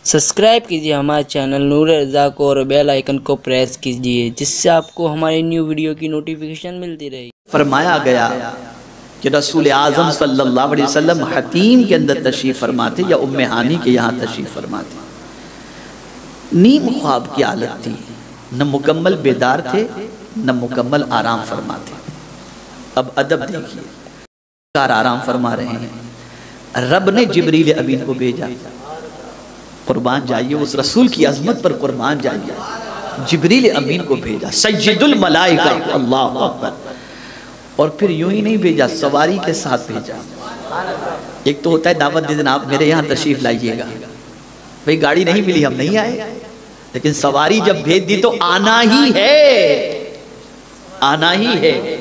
Subscribe کیجیے ہمارے channel نور رضا کو اور بیل آئیکن کو پریس کیجیے جس سے آپ کو ہماری نیو ویڈیو کی نوٹیفیکیشن ملتی رہے. فرمایا گیا کہ رسول اعظم صلی اللہ علیہ وسلم حتیم کے اندر تشریف فرماتے یا ام ہانی کے یہاں تشریف فرماتے. نیم خواب کی حالت تھی، نہ مکمل بیدار تھے نہ مکمل آرام فرماتے. اب ادب دیکھیے، آرام فرما رہے ہیں، رب نے جبریل امین کو بھیجا. قربان جائیے اس رسول کی عظمت پر، قربان جائیے. جبریل امین کو بھیجا، سید الملائکہ، اللہ اکبر. اور پھر یوں ہی نہیں بھیجا، سواری کے ساتھ بھیجا. ایک تو ہوتا ہے دعوت دے دینا آپ میرے یہاں تشریف لائیے گا، بھئی گاڑی نہیں ملی ہم نہیں آئے، لیکن سواری جب بھیج دی تو آنا ہی ہے، آنا ہی ہے.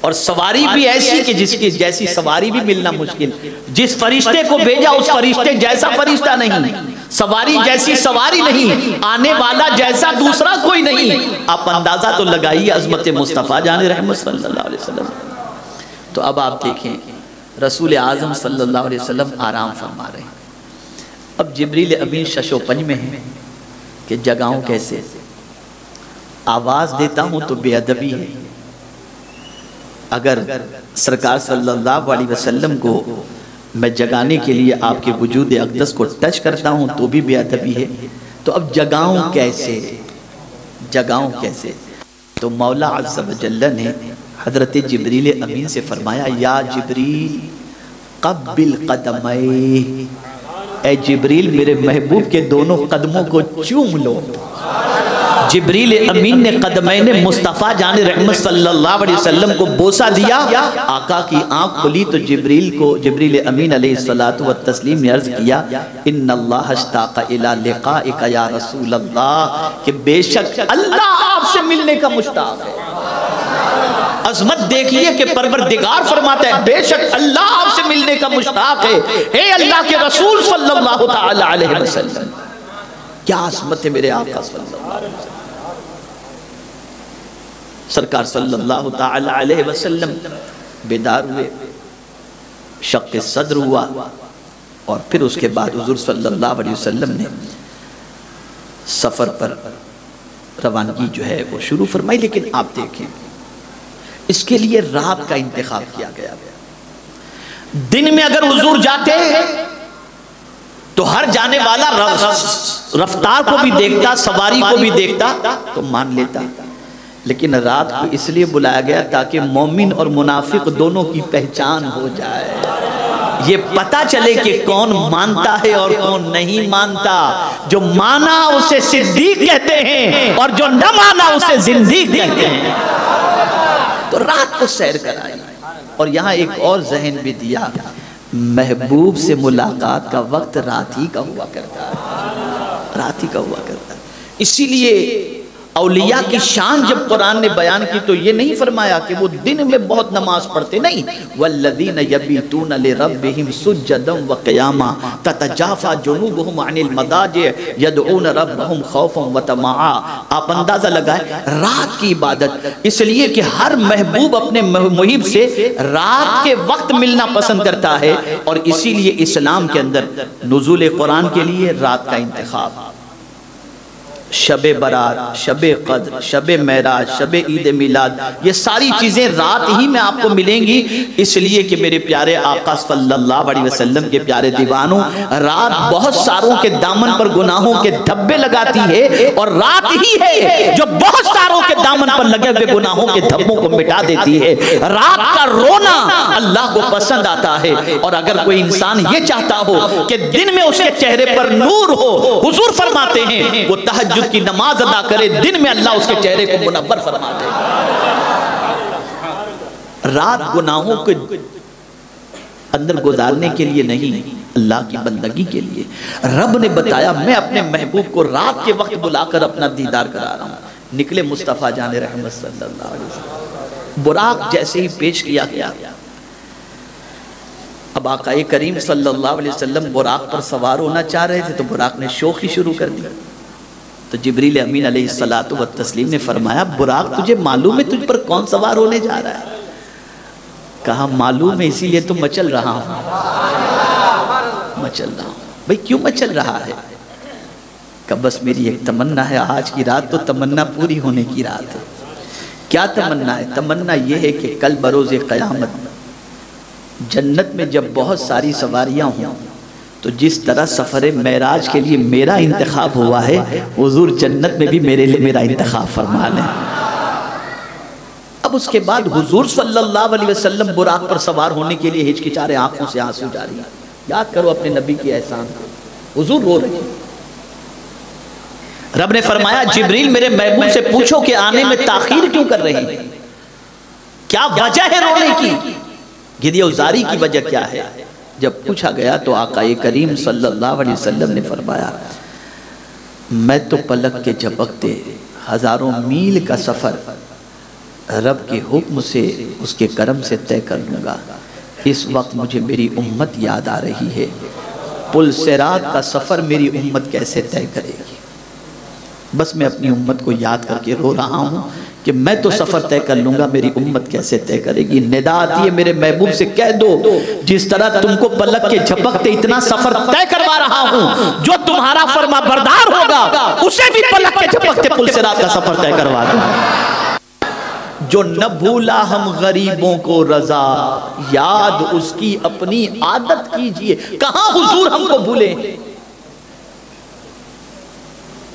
اور سواری بھی ایسی کہ جس کی جیسی سواری بھی ملنا مشکل. جس فرشتے کو بھیجا اس فرشتے جیسا فرشتہ نہیں، سواری جیسی سواری نہیں، آنے والا جیسا دوسرا کوئی نہیں. آپ اندازہ تو لگائیے عظمت مصطفیٰ جان رحمت صلی اللہ علیہ وسلم. تو اب آپ دیکھیں رسول اعظم صلی اللہ علیہ وسلم آرام فرما رہے ہیں. اب جبریل امین شش و پنج میں ہیں کہ جگاؤں کیسے، آواز دیتا ہوں تو بے ادبی ہے. اگر سرکار صلی اللہ علیہ وسلم کو میں جگانے کے لیے آپ کے وجود اقدس کو ٹچ کرتا ہوں تو بھی بے ادبی ہے. تو اب جگاؤں کیسے، جگاؤں کیسے؟ تو مولا عز و جل نے حضرت جبریل امین سے فرمایا، یا جبریل قبل قدمے، اے جبریل میرے محبوب کے دونوں قدموں کو چوم لو. جبریل امین نے قدمین مصطفیٰ جان رحمت صلی اللہ علیہ وسلم کو بوسہ دیا. آقا کی آنکھ کھلی تو جبریل امین علیہ السلام نے عرض کیا، ان اللہ اشتاق الی لقائک یا رسول اللہ، کہ بے شک اللہ آپ سے ملنے کا مشتاق ہے. عظمت دیکھیے کہ پروردگار فرماتا ہے بے شک اللہ آپ سے ملنے کا مشتاق ہے. اے اللہ کے رسول صلی اللہ تعالی علیہ وسلم، کیا عظمت ہے میرے آقا صلی اللہ علیہ وسلم. سرکار صلی اللہ تعالی علیہ وسلم بیدار ہوئے، شق صدر ہوا، اور پھر اس کے بعد حضور صلی اللہ علیہ وسلم نے سفر پر روانگی جو ہے وہ شروع فرمائی. لیکن آپ دیکھیں اس کے لیے رات کا انتخاب کیا گیا. دن میں اگر حضور جاتے تو ہر جانے والا رفتار کو بھی دیکھتا، سواری کو بھی دیکھتا تو مان لیتا. لیکن رات کو اس لیے بلایا گیا تاکہ مومن اور منافق دونوں کی پہچان ہو جائے، یہ پتہ چلے کہ کون مانتا ہے اور کون نہیں مانتا. جو مانا اسے صدیق کہتے ہیں اور جو نہ مانا اسے زندیق کہتے ہیں. تو رات کو سیر کرائی. اور یہاں ایک اور ذہن بھی دیا، محبوب سے ملاقات کا وقت رات ہی کا ہوا کرتا ہے، رات ہی کا ہوا کرتا ہے. اسی لیے اولیاء کی شان جب قرآن نے بیان کی تو یہ نہیں فرمایا کہ وہ دن میں بہت نماز پڑھتے، نہیں. والذین یبیتون لربہم سجدا وقیاما تتجافی جنوبہم عن المضاجع یدعون ربہم خوفا وطمعا. آپ اندازہ لگائیں رات کی عبادت، اس لیے کہ ہر محبوب اپنے محب سے رات کے وقت ملنا پسند کرتا ہے. اور اسی لیے اسلام کے اندر نزول قرآن کے لیے رات کا انتخاب. شب برات، شب قدر، شب معراج، شب عید میلاد، یہ ساری چیزیں رات ہی میں آپ کو ملیں گی. اس لیے کہ میرے پیارے آقا صلی اللہ علیہ وسلم کے پیارے دیوانوں، رات بہت ساروں کے دامن پر گناہوں کے دھبے لگاتی ہے، اور رات ہی ہے جو بہت ساروں کے دامن پر لگے ہوئے گناہوں کے دھبوں کو مٹا دیتی ہے. رات کا رونا اللہ کو پسند آتا ہے. اور اگر کوئی انسان یہ چاہتا ہو کہ دن میں اس کے چہرے پر نور ہو، حضور فرماتے ہیں وہ تہجد کی نماز ادا کرے، دن میں اللہ اس کے چہرے کو منور فرما دے. رات گناہوں کے اندر گزارنے کے لیے نہیں، اللہ کی بندگی کے لیے. رب نے بتایا میں اپنے محبوب کو رات کے وقت بلا کر اپنا دیدار کرا رہا ہوں. نکلے مصطفیٰ جان رحمت صلی اللہ علیہ وسلم. براق جیسے ہی پیش کیا گیا، اب آقا کریم صلی اللہ علیہ وسلم براق پر سوار ہونا چاہ رہے تھے تو براق نے شوخی شروع کر دی. تو جبریل امین علیہ السلام نے فرمایا، براق تجھے معلوم ہے تجھ پر کون سوار ہونے جا رہا ہے؟ کہا معلوم ہے، اسی لیے تو مچل رہا ہوں، مچل رہا ہوں. بھئی کیوں مچل رہا ہے؟ کہ بس میری ایک تمنا ہے، آج کی رات تو تمنا پوری ہونے کی رات ہے۔ کیا تمنا ہے؟ تمنا یہ ہے کہ کل بروز قیامت جنت میں جب بہت ساری سواریاں ہوں تو جس طرح سفر معراج کے لیے میرا انتخاب ہوا ہے، حضور جنت میں بھی میرے لیے میرا انتخاب فرما لیں۔ اب اس کے بعد حضور صلی اللہ علیہ وسلم براق پر سوار ہونے کے لیے ہچکچا رہے، آنکھوں سے آنسو جاری۔ یاد کرو اپنے نبی کی احسان کو، حضور رو رہے ہیں۔ رب نے فرمایا جبریل میرے محبوب سے پوچھو کہ آنے میں تاخیر کیوں کر رہے ہیں، کیا وجہ ہے رونے کی، گریہ وزاری کی وجہ کیا ہے؟ جب پوچھا گیا تو آقا کریم صلی اللہ علیہ وسلم نے فرمایا میں تو پلک کے جھپکتے ہزاروں میل کا سفر رب کے حکم سے اس کے کرم سے طے کر لوں گا، اس وقت مجھے میری امت یاد آ رہی ہے، پل صراط کا سفر میری امت کیسے طے کرے گی؟ بس میں اپنی امت کو یاد کر کے رو رہا ہوں کہ میں تو سفر طے کر لوں گا، میری امت کیسے طے کرے گی؟ ندا آتی ہے میرے محبوب سے کہہ دو جس طرح تم کو پلک کے جھپکتے اتنا سفر طے کروا رہا ہوں، جو تمہارا فرما بردار ہوگا اسے بھی پلک کے جھپکتے پل صراط کا سفر طے کروا دوں۔ جو نہ بھولا ہم غریبوں کو رضا، یاد اس کی اپنی عادت کیجئے۔ کہاں حضور ہم کو بھولے؟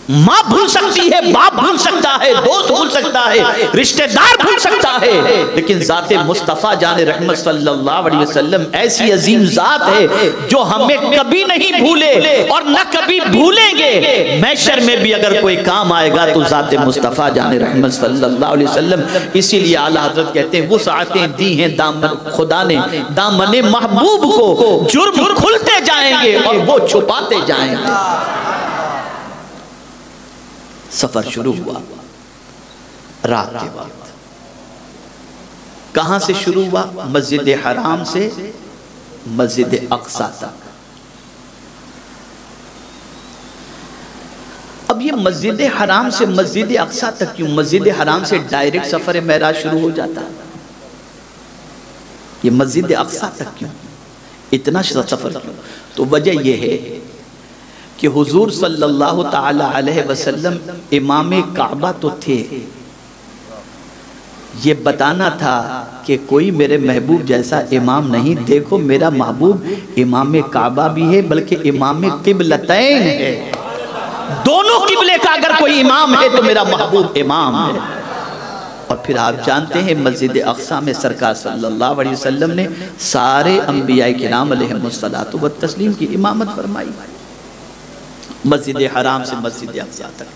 ماں بھول سکتی ہے، باپ بھول سکتا ہے، دوست بھول سکتا ہے، رشتہ دار بھول سکتا ہے، لیکن ذات مصطفیٰ جان رحمت صلی اللہ علیہ وسلم ایسی عظیم ذات ہے جو ہمیں کبھی نہیں بھولے اور نہ کبھی بھولیں گے۔ محشر میں بھی اگر کوئی کام آئے گا تو ذات مصطفیٰ جان رحمت صلی اللہ علیہ وسلم۔ اسی لیے اعلیٰ حضرت کہتے ہیں وسعتیں دی ہیں خدا نے دامن محبوب کو، جرم کھلتے جائیں گے اور وہ چھپاتے جائیں گے۔ سفر شروع ہوا رات کے وقت۔ کہاں سے شروع ہوا؟ مسجد حرام سے مسجد اقصیٰ تک۔ اب یہ مسجد حرام سے مسجد اقصیٰ تک کیوں؟ مسجد حرام سے ڈائریکٹ سفر معراج شروع ہو جاتا، یہ مسجد اقصیٰ تک کیوں اتنا سفر کیوں؟ تو وجہ یہ ہے کہ حضور صلی اللہ تعالی علیہ وسلم امام کعبہ تو تھے، یہ بتانا تھا کہ کوئی میرے محبوب جیسا امام نہیں، دیکھو میرا محبوب امام کعبہ بھی ہے بلکہ امام قبلتین ہے، دونوں قبلے کا اگر کوئی امام ہے تو میرا محبوب امام ہے۔ اور پھر آپ جانتے ہیں مسجد اقصیٰ میں سرکار صلی اللہ علیہ وسلم نے سارے انبیاء کرام علیہم الصلاۃ والتسلیم کی امامت فرمائی، مسجد حرام سے مسجد اقصیٰ تک۔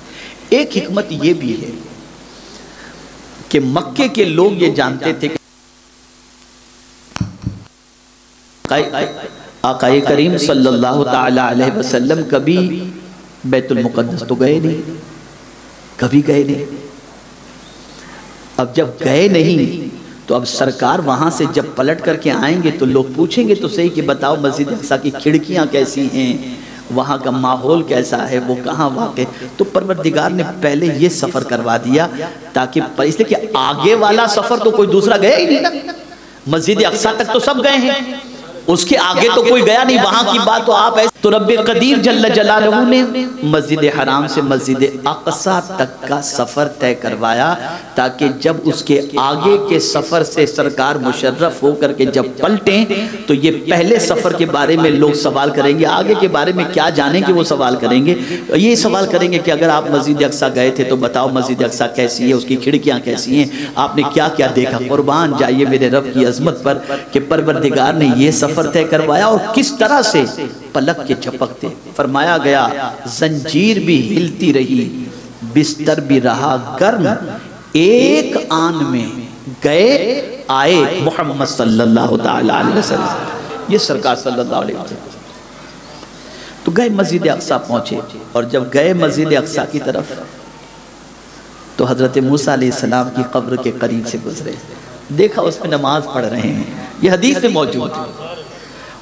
ایک حکمت یہ بھی ہے کہ مکے کے لوگ یہ جانتے تھے کہ آقا کریم صلی اللہ تعالی علیہ وسلم کبھی بیت المقدس تو گئے نہیں، کبھی گئے نہیں۔ اب جب گئے نہیں تو اب سرکار وہاں سے جب پلٹ کر کے آئیں گے تو لوگ پوچھیں گے تو صحیح کہ بتاؤ مسجد اقصیٰ کی کھڑکیاں کیسی ہیں، وہاں کا ماحول کیسا ہے، وہ کہاں واقع؟ تو پروردگار نے پہلے یہ سفر کروا دیا تاکہ اس لیے کہ آگے والا سفر تو کوئی دوسرا گیا ہی نہیں نا، مسجد اقصیٰ تک تو سب گئے ہیں، اس کے آگے تو کوئی گیا نہیں، وہاں کی بات تو آپ ایسے۔ تو رب قدیر جل جلالہ نے مسجد حرام سے مسجد اقصیٰ تک کا سفر طے کروایا تاکہ جب اس کے آگے کے سفر سے سرکار مشرف ہو کر کے جب پلٹیں تو یہ پہلے سفر کے بارے میں لوگ سوال کریں گے، آگے کے بارے میں کیا جانیں گے وہ سوال کریں گے، یہ سوال کریں گے کہ اگر آپ مسجد اقصیٰ گئے تھے تو بتاؤ مسجد اقصیٰ کیسی ہے، اس کی کھڑکیاں کیسی ہیں، آپ نے کیا کیا دیکھا۔ قربان جائیے میرے رب کی عظمت پر کہ پروردگار نے یہ سفر طے کروایا اور کس طرح سے پلک کے جھپکتے۔ فرمایا گیا زنجیر بھی ہلتی رہی، بستر بھی رہا گرم، ایک آن میں گئے آئے محمد صلی اللہ تعالی علیہ وسلم، یہ سرکار صلی اللہ علیہ وسلم۔ تو گئے مسجد اقصیٰ پہنچے، اور جب گئے مسجد اقصیٰ کی طرف تو حضرت موسیٰ علیہ السلام کی قبر کے قریب سے گزرے، دیکھا اس میں نماز پڑھ رہے ہیں، یہ حدیث میں موجود ہے،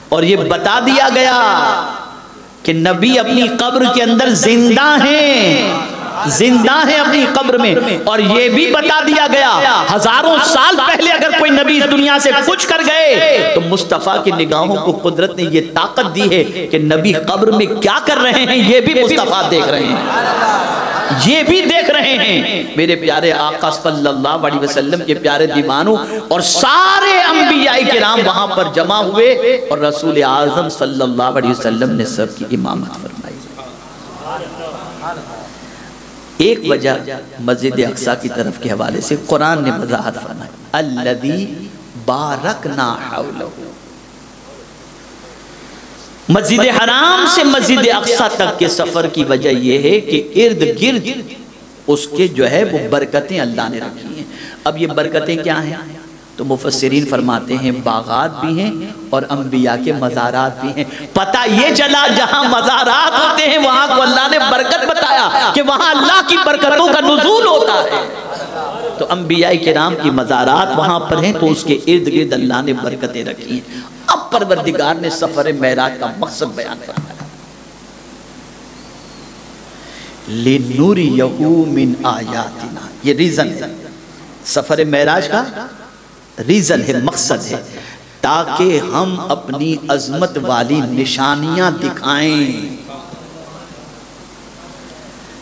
اور یہ بتا دیا گیا کہ نبی اپنی قبر کے اندر زندہ ہیں، زندہ ہیں اپنی قبر میں، اور یہ بھی بتا دیا گیا ہزاروں سال پہلے اگر کوئی نبی اس دنیا سے کچھ کر گئے تو مصطفیٰ کی نگاہوں کو قدرت نے یہ طاقت دی ہے کہ نبی قبر میں کیا کر رہے ہیں یہ بھی مصطفیٰ دیکھ رہے ہیں، یہ بھی دیکھ رہے ہیں۔ میرے پیارے آقا صلی اللہ علیہ وسلم کے پیارے دیوانوں اور سارے انبیاء کرام وہاں پر جمع ہوئے اور رسول اعظم صلی اللہ علیہ وسلم نے سب کی امامت فرمائی۔ ایک وجہ مسجد اقصی کی طرف کے حوالے سے قرآن نے وضاحت فرمائی، الذی بارکنا حولہ، مسجد حرام سے مسجد اقصی تک کے سفر کی وجہ یہ ہے کہ ارد گرد اس کے جو ہے وہ برکتیں اللہ نے رکھی ہیں۔ اب یہ برکتیں کیا ہیں؟ تو مفسرین فرماتے ہیں باغات بھی ہیں اور انبیاء کے مزارات بھی ہیں۔ پتہ یہ چلا جہاں مزارات ہوتے ہیں وہاں کو اللہ نے برکت بتایا کہ وہاں اللہ کی برکتوں کا نزول ہوتا ہے، تو انبیاء کرام کی مزارات وہاں پر ہیں تو اس کے ارد گرد اللہ نے برکتیں رکھی ہیں۔ اب پروردگار نے سفر معراج کا مقصد بیان فرمایا، لِنُرِيَهُ مِنْ آیاتنا، یہ ریزن ہے سفر معراج کا، ریزن ہے، مقصد ہے، تاکہ ہم اپنی عظمت والی نشانیاں دکھائیں۔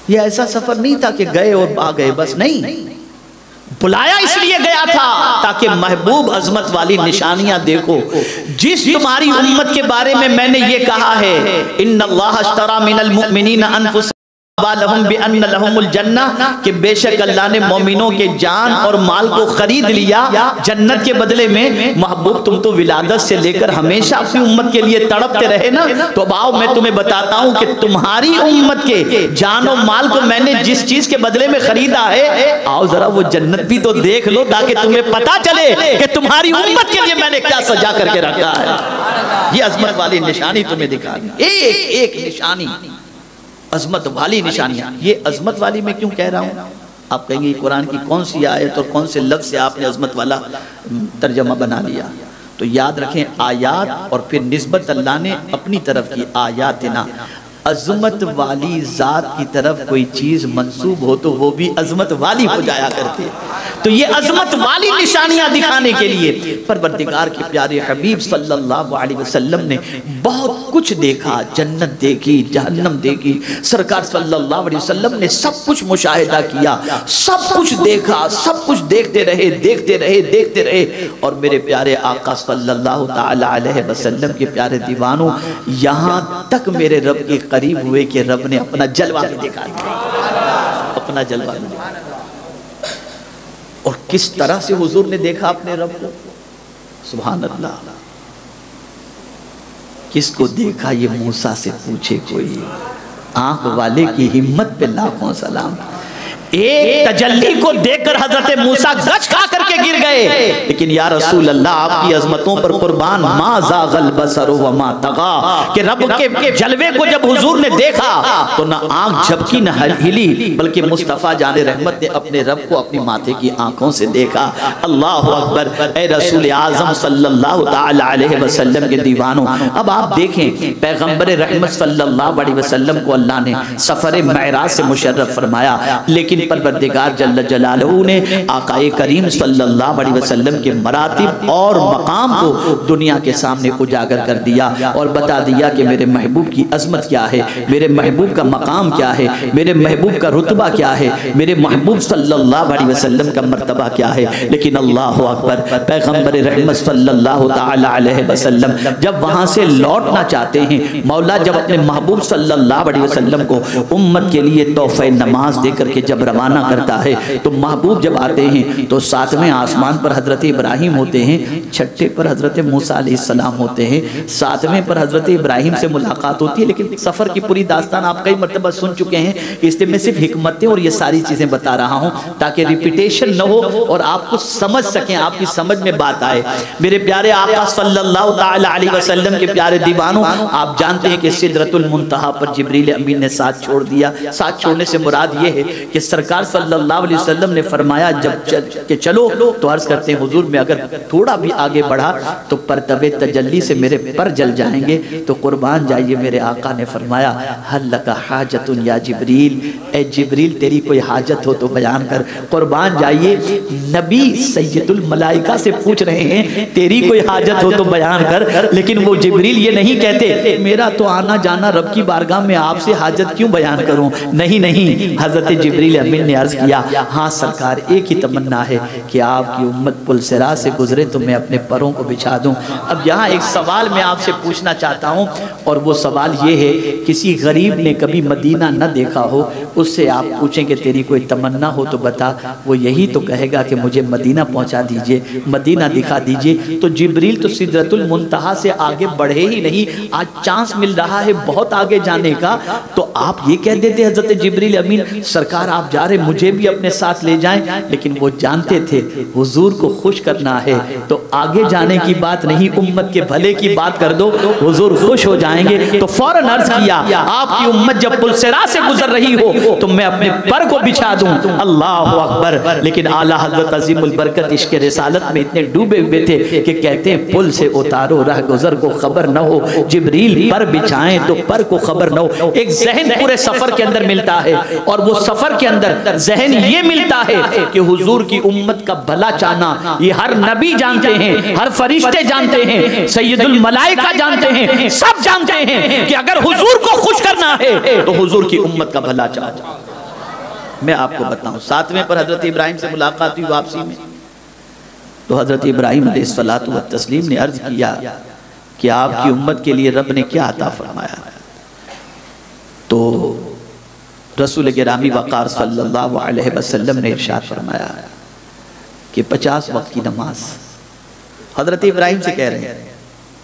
یہ ایسا سفر نہیں تھا کہ گئے اور آ گئے بس، نہیں، بلایا اس لیے گیا تھا تاکہ محبوب عظمت والی نشانیاں دیکھو۔ جس تمہاری امت کے بارے میں میں نے یہ کہا ہے ان اللہ اشترى من المؤمنین انفسهم لہم بأن لہم الجنہ، کہ بے شک اللہ نے مومنوں کے جان اور مال کو خرید لیا جنت کے بدلے میں۔ محبوب تم تو ولادت سے لے کر ہمیشہ اپنی امت کے لیے تڑپتے رہے نا، تو اب آؤ میں تمہیں بتاتا ہوں کہ تمہاری امت کے جان و مال کو میں نے جس چیز کے بدلے میں خریدا ہے، آؤ ذرا وہ جنت بھی تو دیکھ لو تاکہ تمہیں پتا چلے کہ تمہاری امت کے لیے میں نے کیا سجا کر کے رکھا ہے۔ یہ عظمت والی نشانی تمہیں دکھا دی، ایک ایک نشانی عظمت والی نشانیاں۔ یہ عظمت والی میں کیوں کہہ رہا ہوں؟ آپ کہیں گے قرآن کی کون سی آیت اور کون سے لفظ سے آپ نے عظمت والا ترجمہ بنا لیا؟ تو یاد رکھیں آیات اور پھر نسبت اللہ نے اپنی طرف کی، آیاتنا، عظمت والی ذات کی طرف کوئی چیز منسوب ہو تو وہ بھی عظمت والی ہو جایا کرتی ہے۔ تو یہ عظمت والی نشانیاں دکھانے کے لیے پروردگار کے پیارے حبیب صلی اللہ علیہ وسلم نے بہت کچھ دیکھا، جنت دیکھی، جہنم دیکھی، سرکار صلی اللہ علیہ وسلم نے سب کچھ مشاہدہ کیا، سب کچھ دیکھا، سب کچھ دیکھتے رہے دیکھتے رہے دیکھتے رہے، اور میرے پیارے آقا صلی اللہ تعالی علیہ وسلم کے پیارے دیوانوں یہاں تک میرے رب کے قریب ہوئے کہ رب نے اپنا جلوہ بھی دکھا دیا، اپنا جلوہ بھی دکھا دیا۔ اور کس طرح سے حضور نے دیکھا اپنے رب کو، سبحان اللہ، کس کو دیکھا یہ موسیٰ سے پوچھے کوئی، آنکھ والے کی ہمت پہ لاکھوں سلام۔ ایک تجلی کو دیکھ کر حضرت موسیٰ گچ کھا کر کے گر گئے، لیکن یا رسول اللہ آپ کی عظمتوں پر قربان، ما زاغ البصر وما طغى، کہ رب کے جلوے کو جب حضور نے دیکھا تو نہ آنکھ جھپکی نہ ہلی، بلکہ مصطفیٰ جان رحمت نے اپنے رب کو اپنی ماتھے کی آنکھوں سے دیکھا۔ اللہ اکبر، اے رسول اعظم صلی اللہ تعالی علیہ وسلم کے دیوانوں، اب آپ دیکھیں پیغمبر رحمت صلی اللہ علیہ وسلم کو اللہ نے سفر معراج سے مشرف فرمایا، لیکن پروردگار جل جلالہ نے آقا کریم صلی اللہ علیہ وسلم کے مراتب اور مقام کو دنیا کے سامنے اجاگر کر دیا اور بتا دیا کہ میرے محبوب کی عظمت کیا ہے، میرے محبوب کا مقام کیا ہے، میرے محبوب کا رتبہ کیا ہے، میرے محبوب صلی اللہ علیہ وسلم کا مرتبہ کیا ہے۔ لیکن اللہ اکبر، پیغمبر رحمت صلی اللہ تعالی علیہ وسلم جب وہاں سے لوٹنا چاہتے ہیں، مولا جب اپنے محبوب صلی اللہ علیہ وسلم کو امت کے لیے تحفہ نماز دے کر کے جب روانہ کرتا ہے تو محبوب جب آتے ہیں تو ساتویں آسمان پر حضرت ابراہیم ہوتے ہیں، چھٹے پر حضرت موسیٰ علیہ السلام ہوتے ہیں، ساتویں پر حضرت ابراہیم سے ملاقات ہوتی ہے۔ لیکن سفر کی پوری داستان آپ کئی مرتبہ سن چکے ہیں، اس لیے میں صرف حکمتیں اور یہ ساری چیزیں بتا رہا ہوں تاکہ ریپیٹیشن نہ ہو اور آپ کو سمجھ سکیں، آپ کی سمجھ میں بات آئے۔ میرے پیارے آقا صلی اللہ تعالی علیہ وسلم کے پیارے دیوانوں، آپ جانتے ہیں کہ سدرۃ المنتہا پر جبریل امین نے ساتھ چھوڑ دیا۔ ساتھ چھوڑنے سے مراد یہ ہے کہ سرکار صلی اللہ علیہ وسلم نے فرمایا جب کہ چلو چلو تو عرض کرتے ہیں حضور میں اگر تھوڑا بھی آگے بڑھا تو پرتب تجلی سے میرے پر جل جائیں گے، تو قربان جائیے میرے آقا نے فرمایا حل لک حاجت یا جبریل، اے جبریل تیری کوئی حاجت ہو تو بیان کر۔ قربان جائیے نبی سید الملائکہ سے پوچھ رہے ہیں تیری کوئی حاجت ہو تو بیان کر، لیکن وہ جبریل یہ نہیں کہتے میرا تو آنا جانا رب کی بارگاہ میں آپ سے حاجت کیوں بیان کروں، نہیں، حضرت جبریل امین نے عرض کیا ہاں سرکار ایک ہی تمنا ہے کہ آپ کی امت پل صراط سے گزرے تو میں اپنے پروں کو بچھا دوں۔ اب یہاں ایک سوال میں آپ سے پوچھنا چاہتا ہوں، اور وہ سوال یہ ہے کسی غریب نے کبھی مدینہ نہ دیکھا ہو، اس سے آپ پوچھیں کہ تیری کوئی تمنا ہو تو بتا، وہ یہی تو کہے گا کہ مجھے مدینہ پہنچا دیجئے، مدینہ دکھا دیجئے۔ تو جبریل تو سدرۃ المنتہا سے آگے بڑھے ہی نہیں، آج چانس مل رہا ہے بہت آگے جانے کا، تو آپ یہ کہہ دیتے حضرت جبریل امین سرکار آپ جا رہے مجھے بھی اپنے ساتھ لے جائیں، لیکن وہ جانتے تھے حضور کو خوش کرنا ہے تو آگے جانے کی بات نہیں، امت کے بھلے کی بات کر دو، حضور خوش ہو جائیں گے۔ تو فوراً عرض کیا آپ کی امت جب پل صراط سے گزر رہی ہو تو میں اپنے پر کو بچھا دوں۔ اللہ اکبر! لیکن اعلیٰ حضرت عظیم البرکت عشق رسالت میں اتنے ڈوبے ہوئے تھے کہ کہتے ہیں پل سے اتارو رہ گزر کو خبر نہ ہو، جبریل پر بچھائیں تو پر کو خبر نہ ہو۔ ایک ذہن پورے سفر کے اندر ملتا ہے، اور وہ سفر کے اندر ذہن یہ ملتا ہے کہ حضور کی امت کا بھلا چاہنا یہ ہر نبی جانتے ہیں، ہر فرشتے جانتے ہیں، سید الملائکہ جانتے ہیں، سب جانتے ہیں کہ اگر حضور کو خوش کرنا ہے تو حضور کی امت کا بھلا چاہنا۔ میں آپ کو بتاؤں 7ویں پر حضرت ابراہیم سے ملاقات ہوئی واپسی میں، تو حضرت ابراہیم علیہ الصلوۃ والتسلیم نے عرض کیا کہ آپ کی امت کے لیے رب نے کیا عطا فرمایا، تو رسول گرامی وقار صلی اللہ علیہ وسلم نے ارشاد فرمایا کہ 50 وقت کی نماز، حضرت ابراہیم سے کہہ رہے ہیں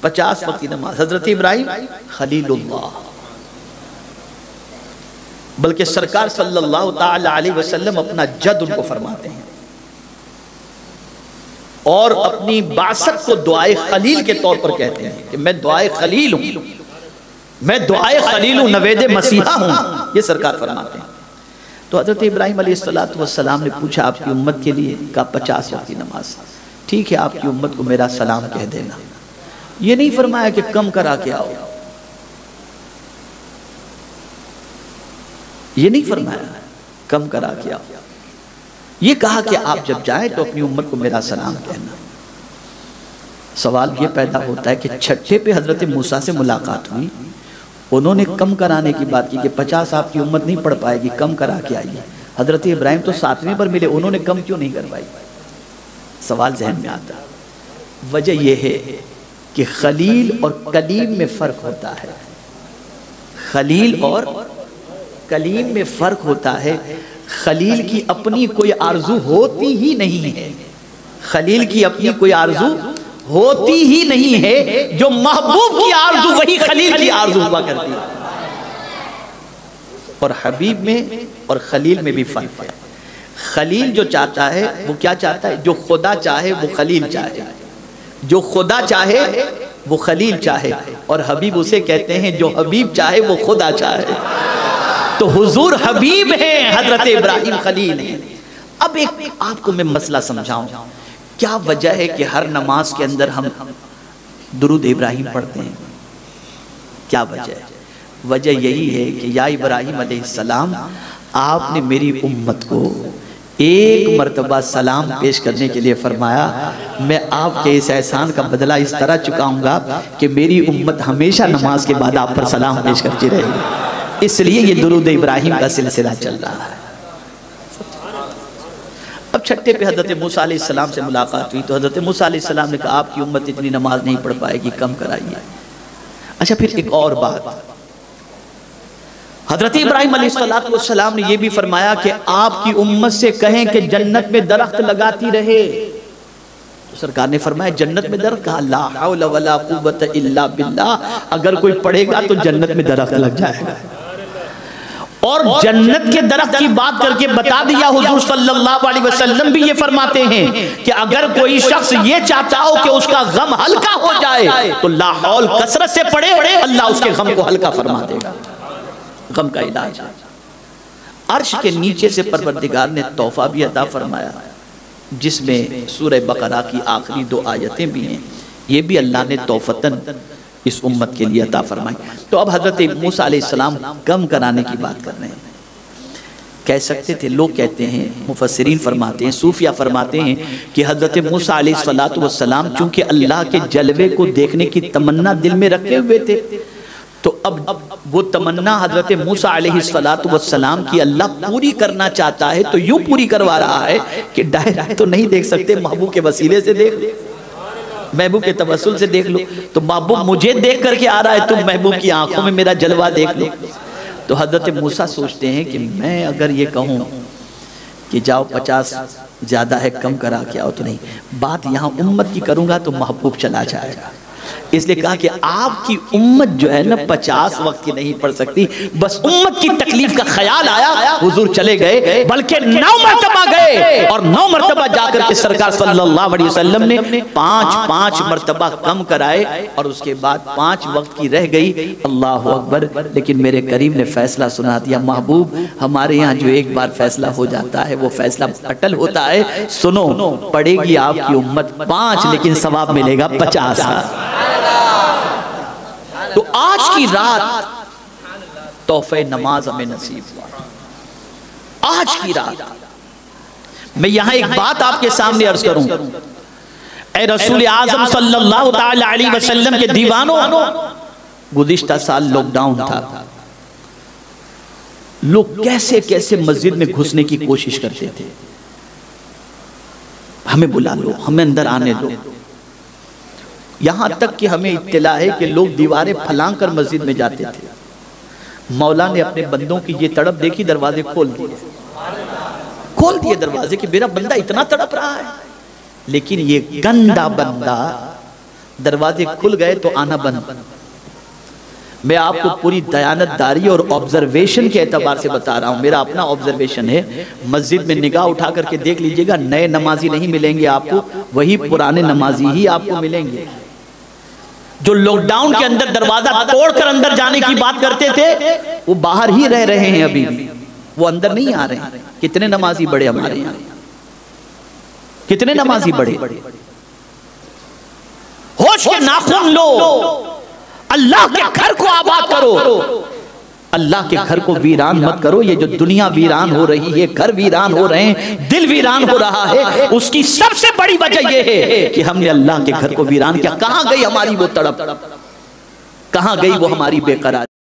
50 وقت کی نماز۔ حضرت ابراہیم خلیل اللہ، بلکہ سرکار صلی اللہ تعالی علیہ وسلم اپنا جد ان کو فرماتے ہیں، اور اپنی بعثت کو دعائے خلیل کے طور پر کہتے ہیں کہ میں دعائے خلیل ہوں، میں دعائے خلیل ہوں، نوید مسیحہ ہوں، یہ سرکار فرماتے ہیں۔ تو حضرت ابراہیم علیہ السلام نے پوچھا آپ کی امت کے لیے، کہا 50 وقت کی نماز، ٹھیک ہے آپ کی امت کو میرا سلام کہہ دینا۔ یہ نہیں فرمایا کہ کم کرا کے آؤ، یہ نہیں فرمایا کم کرا کے آؤ، یہ کہا کہ آپ جب جائیں تو اپنی امت کو میرا سلام کہنا۔ سوال یہ پیدا ہوتا ہے کہ 6 پہ حضرت موسیٰ سے ملاقات ہوئی، انہوں نے کم کرانے کی بات کی کہ 50 آپ کی امت نہیں پڑھ پائے گی، کم کرا کے آئیے۔ حضرت ابراہیم تو 7ویں پر ملے، انہوں نے کم کیوں نہیں کروائی؟ سوال ذہن میں آتا ہے، وجہ یہ ہے کہ خلیل اور کلیم میں فرق ہوتا ہے، خلیل اور کلیم میں فرق ہوتا ہے۔ خلیل کی اپنی کوئی آرزو ہوتی ہی نہیں ہے، خلیل کی اپنی کوئی آرزو ہوتی ہی نہیں ہے، جو محبوب کی آرزو وہی خلیل کی آرزو ہوا کرتی ہے۔ اور حبیب میں اور خلیل میں بھی فرق ہے۔ خلیل جو چاہتا ہے وہ کیا چاہتا ہے؟ جو خدا چاہے وہ خلیل چاہے، جو خدا چاہے وہ خلیل چاہے، اور حبیب اسے کہتے ہیں جو حبیب چاہے وہ خدا چاہے۔ تو حضور حبیب ہیں، حضرت ابراہیم خلیل ہیں۔ اب ایک آپ کو میں مسئلہ سمجھاؤں، کیا وجہ ہے کہ ہر نماز کے اندر ہم درود ابراہیم پڑھتے ہیں؟ کیا وجہ ہے؟ وجہ یہی ہے کہ یا ابراہیم علیہ السلام آپ نے میری امت کو ایک مرتبہ سلام پیش کرنے کے لیے فرمایا، میں آپ کے اس احسان کا بدلہ اس طرح چکاؤں گا کہ میری امت ہمیشہ نماز کے بعد آپ پر سلام پیش کرتی رہے گی۔ اس لیے یہ درود ابراہیم کا سلسلہ چل رہا ہے۔ اب 6 پہ حضرت موسیٰ علیہ السلام سے ملاقات ہوئی، تو حضرت موسیٰ علیہ السلام نے کہا آپ کی امت اتنی نماز نہیں پڑھ پائے گی، کم کرائیے۔ اچھا پھر ایک اور بات، حضرت ابراہیم علیہ السلام نے یہ بھی فرمایا کہ آپ کی امت سے کہیں کہ جنت میں درخت لگاتی رہے۔ تو سرکار نے فرمایا جنت میں درخت، کہا لا حول ولا قوت الا باللہ، اگر کوئی پڑھے گا تو جنت میں درخت لگ جائے گا۔ اور جنت کے درخت کی بات کر کے بتا دیا، حضور صلی اللہ علیہ وسلم بھی یہ فرماتے ہیں کہ اگر کوئی شخص یہ چاہتا ہو کہ اس کا غم ہلکا ہو جائے تو لا حول کثرت سے پڑھے، اللہ اس کے غم کو ہلکا فرما دے گا۔ غم کا علاج ہے۔ عرش کے نیچے سے پروردگار نے تحفہ بھی عطا فرمایا، جس میں سورہ بقرہ کی آخری 2 آیتیں بھی ہیں، یہ بھی اللہ نے توفتاً اس امت کے لیے عطا فرمائی۔ تو اب حضرت موسیٰ علیہ السلام کم کرانے کی بات کر رہے ہیں۔ کہہ سکتے تھے، لوگ کہتے ہیں، مفسرین فرماتے ہیں، صوفیہ فرماتے ہیں کہ حضرت موسیٰ علیہ السلام چونکہ اللہ کے جلوے کو دیکھنے کی تمنا دل میں رکھے ہوئے تھے، تو اب وہ تمنا حضرت موسیٰ علیہ السلام کی اللہ پوری کرنا چاہتا ہے، تو یوں پوری کروا رہا ہے کہ ڈائریکٹ تو نہیں دیکھ سکتے، محبوب کے وسیلے سے دیکھ لو، محبوب کے توسل سے دیکھ لو، تو محبوب مجھے دیکھ کر کے آ رہا ہے، تم محبوب کی آنکھوں میں میرا جلوہ دیکھ لو۔ تو حضرت موسیٰ سوچتے ہیں کہ میں اگر یہ کہوں کہ جاؤ 50 زیادہ ہے کم کرا کے آؤ، تو نہیں، بات یہاں امت کی کروں گا تو محبوب چلا جائے گا، اس لئے کہا کہ آپ کی امت جو ہے نا 50 وقت کی نہیں پڑھ سکتی، بس امت کی تکلیف کا خیال آیا، حضور چلے گئے، بلکہ 9 مرتبہ گئے، اور 9 مرتبہ جا کر کے سرکار صلی اللہ علیہ وسلم نے 5 مرتبہ کم کرائے، اور اس کے بعد 5 وقت کی رہ گئی۔ اللہ اکبر! لیکن میرے کریم نے فیصلہ سنا دیا، محبوب ہمارے یہاں جو ایک بار فیصلہ ہو جاتا ہے وہ فیصلہ اٹل ہوتا ہے، سنو، پڑے گی آپ کی امت 5 لیکن ثواب ملے گا 50۔ تو آج کی رات تحفہ نماز ہمیں نصیب ہوا، آج کی رات میں یہاں ایک بات آپ کے سامنے عرض کروں، اے رسول اعظم صلی اللہ تعالی علیہ وسلم کے دیوانوں، گزشتہ سال لاک ڈاؤن تھا، لوگ کیسے کیسے مسجد میں گھسنے کی کوشش کرتے تھے، ہمیں بلا لو، ہمیں اندر آنے دو، یہاں تک کہ ہمیں اطلاع ہے کہ لوگ دیواریں پھلانگ کر مسجد میں جاتے تھے۔ مولا نے اپنے بندوں کی یہ تڑپ دیکھی، دروازے کھول دیے دروازے کہ میرا بندہ اتنا تڑپ رہا ہے، لیکن یہ گندا بندہ، دروازے کھل گئے تو آنا بند۔ میں آپ کو پوری دیانت داری اور آبزرویشن کے اعتبار سے بتا رہا ہوں، میرا اپنا آبزرویشن ہے، مسجد میں نگاہ اٹھا کر کے دیکھ لیجئے گا، نئے نمازی نہیں ملیں گے آپ کو، وہی پرانے نمازی ہی آپ کو ملیں گے۔ جو لاک ڈاؤن کے اندر دروازہ توڑ کر اندر جانے کی بات کرتے تھے، وہ باہر ہی رہ رہے ہیں ابھی بھی، وہ اندر نہیں آ رہے ہیں۔ کتنے نمازی بڑے ہمارے یہاں، کتنے نمازی بڑے، ہوش کے ناخن لو، اللہ کے گھر کو آباد کرو، اللہ کے گھر کو ویران مت کرو۔ یہ جو دنیا ویران ہو رہی ہے، گھر ویران ہو رہے ہیں، دل ویران ہو رہا ہے، اس کی سب سے بڑی وجہ یہ ہے کہ ہم نے اللہ کے گھر کو ویران کیا۔ کہاں گئی ہماری وہ تڑپ، کہاں گئی وہ ہماری بے قراری؟